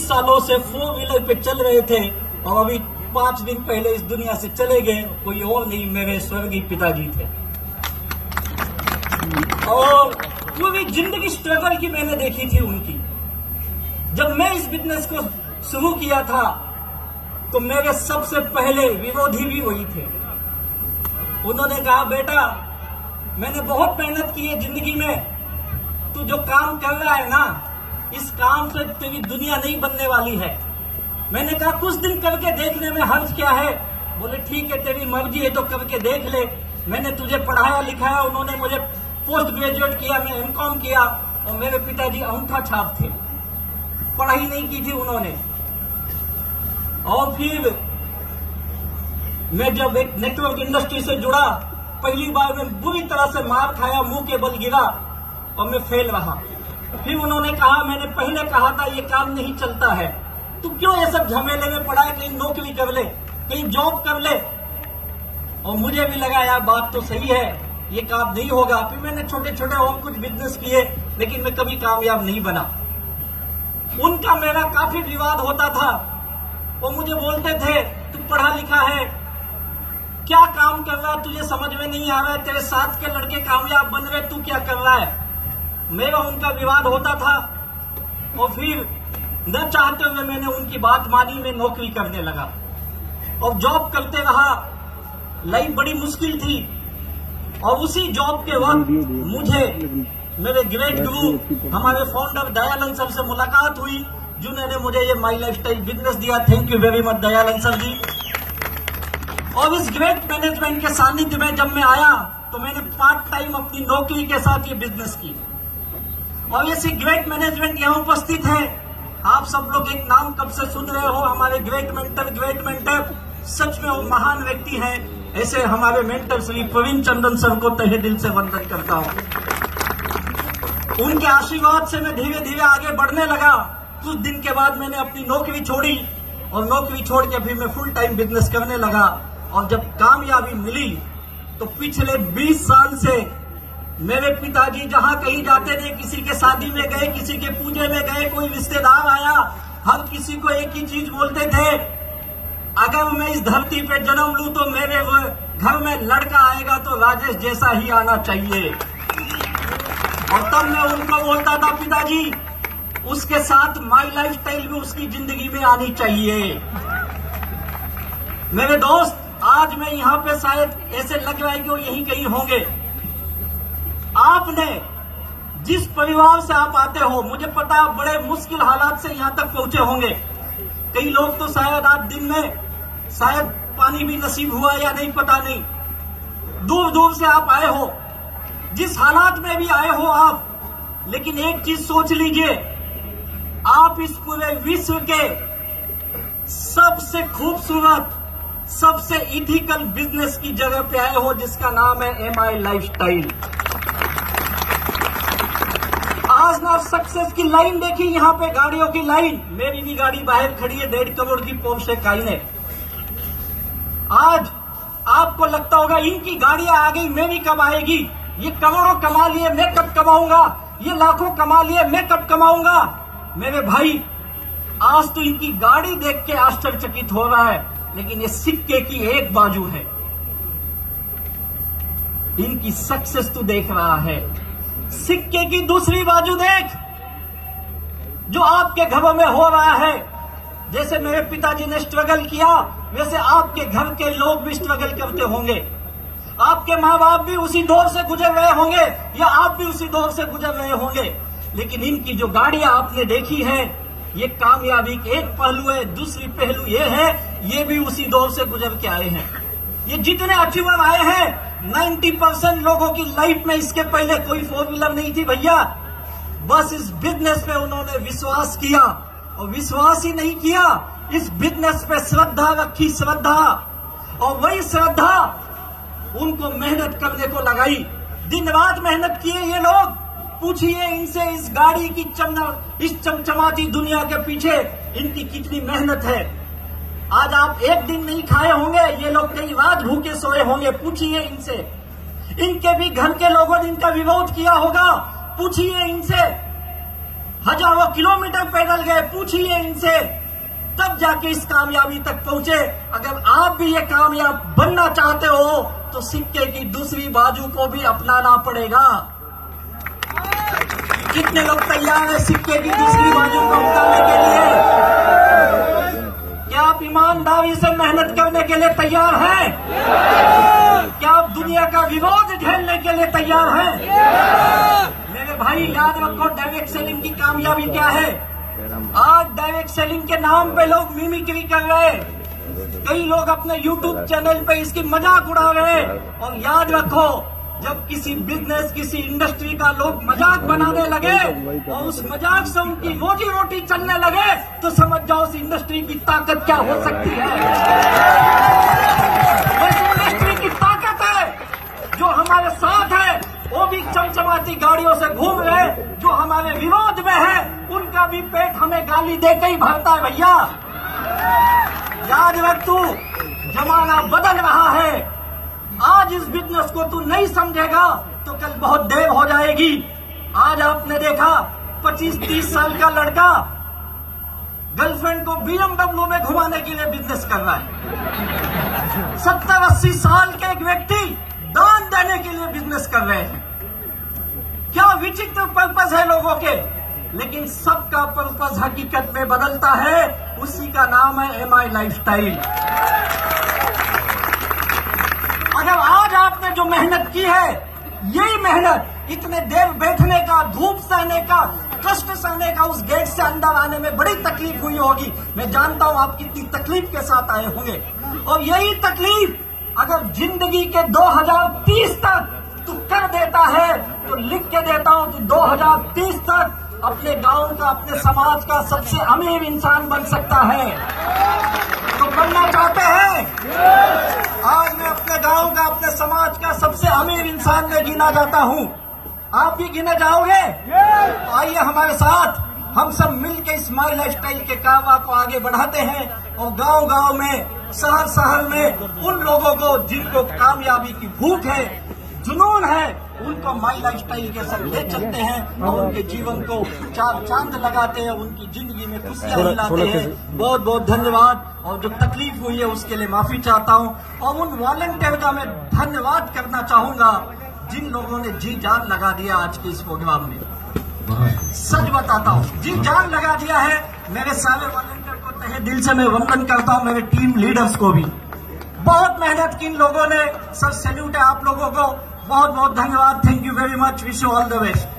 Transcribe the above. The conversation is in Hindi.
सालों से 4 व्हीलर पे चल रहे थे और अभी 5 दिन पहले इस दुनिया से चले गए। कोई और नहीं, मेरे स्वर्गीय पिताजी थे। और पूरी जिंदगी स्ट्रगल की मैंने देखी थी उनकी। जब मैं इस बिजनेस को शुरू किया था तो मेरे सबसे पहले विरोधी भी वही थे। उन्होंने कहा, बेटा मैंने बहुत मेहनत की है जिंदगी में, तू जो काम कर रहा है ना, इस काम से तेरी दुनिया नहीं बनने वाली है। मैंने कहा कुछ दिन करके देखने में हर्ज क्या है। बोले ठीक है, तेरी मर्जी है तो करके देख ले। मैंने तुझे पढ़ाया लिखाया, उन्होंने मुझे पोस्ट ग्रेजुएट किया, मैं एमकॉम किया। और मेरे पिताजी अंगूठा छाप थे, पढ़ाई नहीं की थी उन्होंने। और फिर मैं जब एक नेटवर्क इंडस्ट्री से जुड़ा, पहली बार मैं बुरी तरह से मार खाया, मुंह के बल गिरा और मैं फेल रहा। फिर उन्होंने कहा, मैंने पहले कहा था ये काम नहीं चलता है, तू क्यों ये सब झमेले में पड़ा है, कहीं नौकरी कर ले, कहीं जॉब कर ले। और मुझे भी लगा यार बात तो सही है, ये काम नहीं होगा। फिर मैंने छोटे छोटे और कुछ बिजनेस किए, लेकिन मैं कभी कामयाब नहीं बना। उनका मेरा काफी विवाद होता था। वो मुझे बोलते थे, तू पढ़ा लिखा है, क्या काम कर रहा है, तुझे समझ में नहीं आ रहा है, तेरे साथ के लड़के कामयाब बन रहे, तू क्या कर रहा है। मेरा उनका विवाद होता था। और फिर न चाहते हुए मैंने उनकी बात मानी, मैं नौकरी करने लगा और जॉब करते रहा। लाइफ बड़ी मुश्किल थी। और उसी जॉब के वक्त मुझे मेरे ग्रेट गुरु हमारे फाउंडर दयानंद सर से मुलाकात हुई, जिन्होंने मुझे ये माई लाइफस्टाइल बिजनेस दिया। Thank you very much Dayanand sir ji. और इस ग्रेट मैनेजमेंट के सानिध्य में जब मैं आया तो मैंने पार्ट टाइम अपनी नौकरी के साथ ये बिजनेस की। और ऐसी ग्रेट मैनेजमेंट यहाँ उपस्थित है। आप सब लोग एक नाम कब से सुन रहे हो, हमारे ग्रेट मेंटर। सच में वो महान व्यक्ति हैं। ऐसे हमारे मेंटर श्री प्रवीण चंद्रन सर को तहे दिल से वंदन करता हूँ। उनके आशीर्वाद से मैं धीरे धीरे आगे बढ़ने लगा। कुछ दिन के बाद मैंने अपनी नौकरी छोड़ी और नौकरी छोड़ के फिर मैं फुल टाइम बिजनेस करने लगा। और जब कामयाबी मिली तो पिछले 20 साल से मेरे पिताजी जहां कहीं जाते थे, किसी के शादी में गए, किसी के पूजे में गए, कोई रिश्तेदार आया, हर किसी को एक ही चीज बोलते थे, अगर मैं इस धरती पे जन्म लूं तो मेरे घर में लड़का आएगा तो राजेश जैसा ही आना चाहिए। और तब मैं उनको बोलता था, पिताजी उसके साथ माई लाइफस्टाइल भी उसकी जिंदगी में आनी चाहिए। मेरे दोस्त, आज मैं यहाँ पे शायद ऐसे लग रहा है कि वो यहीं कहीं होंगे। आपने जिस परिवार से आप आते हो, मुझे पता है बड़े मुश्किल हालात से यहाँ तक पहुंचे होंगे। कई लोग तो शायद आज दिन में शायद पानी भी नसीब हुआ या नहीं, पता नहीं। दूर दूर से आप आए हो, जिस हालात में भी आए हो आप, लेकिन एक चीज सोच लीजिए, आप इस पूरे विश्व के सबसे खूबसूरत, सबसे इथिकल बिजनेस की जगह पे आए हो, जिसका नाम है एमआई लाइफस्टाइल। आज ना सक्सेस की लाइन देखी, यहाँ पे गाड़ियों की लाइन। मेरी भी गाड़ी बाहर खड़ी है, 1.5 करोड़ की पोर्शे काइनेट। आज आपको लगता होगा इनकी गाड़ियां आ गई, मेरी कब आएगी, ये करोड़ों कमा लिए, मैं कब कमाऊंगा, ये लाखों कमा लिए, मैं कब कमाऊंगा। मेरे भाई, आज तो इनकी गाड़ी देख के आश्चर्यचकित हो रहा है, लेकिन ये सिक्के की एक बाजू है। इनकी सक्सेस तू देख रहा है, सिक्के की दूसरी बाजू देख, जो आपके घरों में हो रहा है। जैसे मेरे पिताजी ने स्ट्रगल किया, वैसे आपके घर के लोग भी स्ट्रगल करते होंगे। आपके माँ बाप भी उसी दौर से गुजर रहे होंगे, या आप भी उसी दौर से गुजर रहे होंगे। लेकिन इनकी जो गाड़ियां आपने देखी है, ये कामयाबी के एक पहलू है। दूसरी पहलू ये है, ये भी उसी दौर से गुजर के आए हैं। ये जितने अचीवर आए हैं, 90% लोगों की लाइफ में इसके पहले कोई 4 व्हीलर नहीं थी भैया। बस इस बिजनेस पे उन्होंने विश्वास किया, और विश्वास ही नहीं किया, इस बिजनेस पे श्रद्धा रखी, श्रद्धा। और वही श्रद्धा उनको मेहनत करने को लगाई। दिन रात मेहनत किए ये लोग। पूछिए इनसे, इस गाड़ी की इस चमचमाती दुनिया के पीछे इनकी कितनी मेहनत है। आज आप एक दिन नहीं खाए होंगे, ये लोग कई रात भूखे सोए होंगे। पूछिए इनसे। इनके भी घर के लोगों ने इनका विरोध किया होगा, पूछिए इनसे। हजारों किलोमीटर पैदल गए, पूछिए इनसे, तब जाके इस कामयाबी तक पहुंचे। अगर आप भी ये कामयाब बनना चाहते हो तो सिक्के की दूसरी बाजू को भी अपनाना पड़ेगा। कितने लोग तैयार हैं सिक्के की दूसरी बाजू को अपनाने के लिए? क्या आप ईमानदारी से मेहनत करने के लिए तैयार हैं? क्या आप दुनिया का विरोध झेलने के लिए तैयार हैं? मेरे भाई याद रखो, डायरेक्ट सेलिंग की कामयाबी क्या है। आज डायरेक्ट सेलिंग के नाम पे लोग मिमिक्री कर रहे हैं, कई लोग अपने YouTube चैनल पे इसकी मजाक उड़ा रहे हैं। और याद रखो, जब किसी बिजनेस, किसी इंडस्ट्री का लोग मजाक बनाने लगे और उस मजाक से उनकी रोजी रोटी चलने लगे तो समझ जाओ उस इंडस्ट्री की ताकत क्या हो सकती है। इस इंडस्ट्री की ताकत है जो हमारे साथ है, वो भी चमचमाती गाड़ियों से घूम रहे, जो हमारे विरोध में है उनका भी पेट हमें गाली देके ही भरता है भैया। याद रख, तू जमाना बदल रहा है। आज इस बिजनेस को तू नहीं समझेगा तो कल बहुत देर हो जाएगी। आज आपने देखा 25-30 साल का लड़का गर्लफ्रेंड को BMW में घुमाने के लिए बिजनेस कर रहा है। 70-80 साल के एक व्यक्ति दान देने के लिए बिजनेस कर रहे हैं। क्या विचित्र पर्पस है लोगों के, लेकिन सबका पर्पस हकीकत में बदलता है। उसी का नाम है MI लाइफस्टाइल। अगर आज आपने जो मेहनत की है, यही मेहनत इतने देर बैठने का, धूप सहने का, कष्ट सहने का, उस गेट से अंदर आने में बड़ी तकलीफ हुई होगी। मैं जानता हूं आप कितनी तकलीफ के साथ आए होंगे। और यही तकलीफ अगर जिंदगी के 2030 तक तू कर देता है तो लिख के देता हूं, तू 2030 तक अपने गांव का, अपने समाज का सबसे अमीर इंसान बन सकता है। तो बनना चाहते हैं? आज मैं अपने गांव का, अपने समाज का सबसे अमीर इंसान में गिना जाता हूं। आप भी गिने जाओगे? तो आइए हमारे साथ, हम सब मिलकर इस माई लाइफस्टाइल के कारवा को आगे बढ़ाते हैं और गांव गांव में, शहर शहर में उन लोगों को जिनको कामयाबी की भूख है, जुनून है, उनको माई लाइफस्टाइल के साथ ले चलते हैं और उनके जीवन को चार चांद लगाते हैं, उनकी जिंदगी में खुशियां मिलाते हैं। बहुत बहुत धन्यवाद। और जो तकलीफ हुई है उसके लिए माफी चाहता हूं। और उन वॉलंटियर का मैं धन्यवाद करना चाहूंगा जिन लोगों ने जी जान लगा दिया आज के इस प्रोग्राम में। सच बताता हूं, जी जान लगा दिया है। मेरे सारे वॉलंटियर को तहे दिल से मैं वंदन करता हूं, मेरे टीम लीडर्स को भी। बहुत मेहनत की इन लोगों ने। सर सैल्यूट है आप लोगों को। बहुत बहुत धन्यवाद। Thank you very much. Wish you all the best.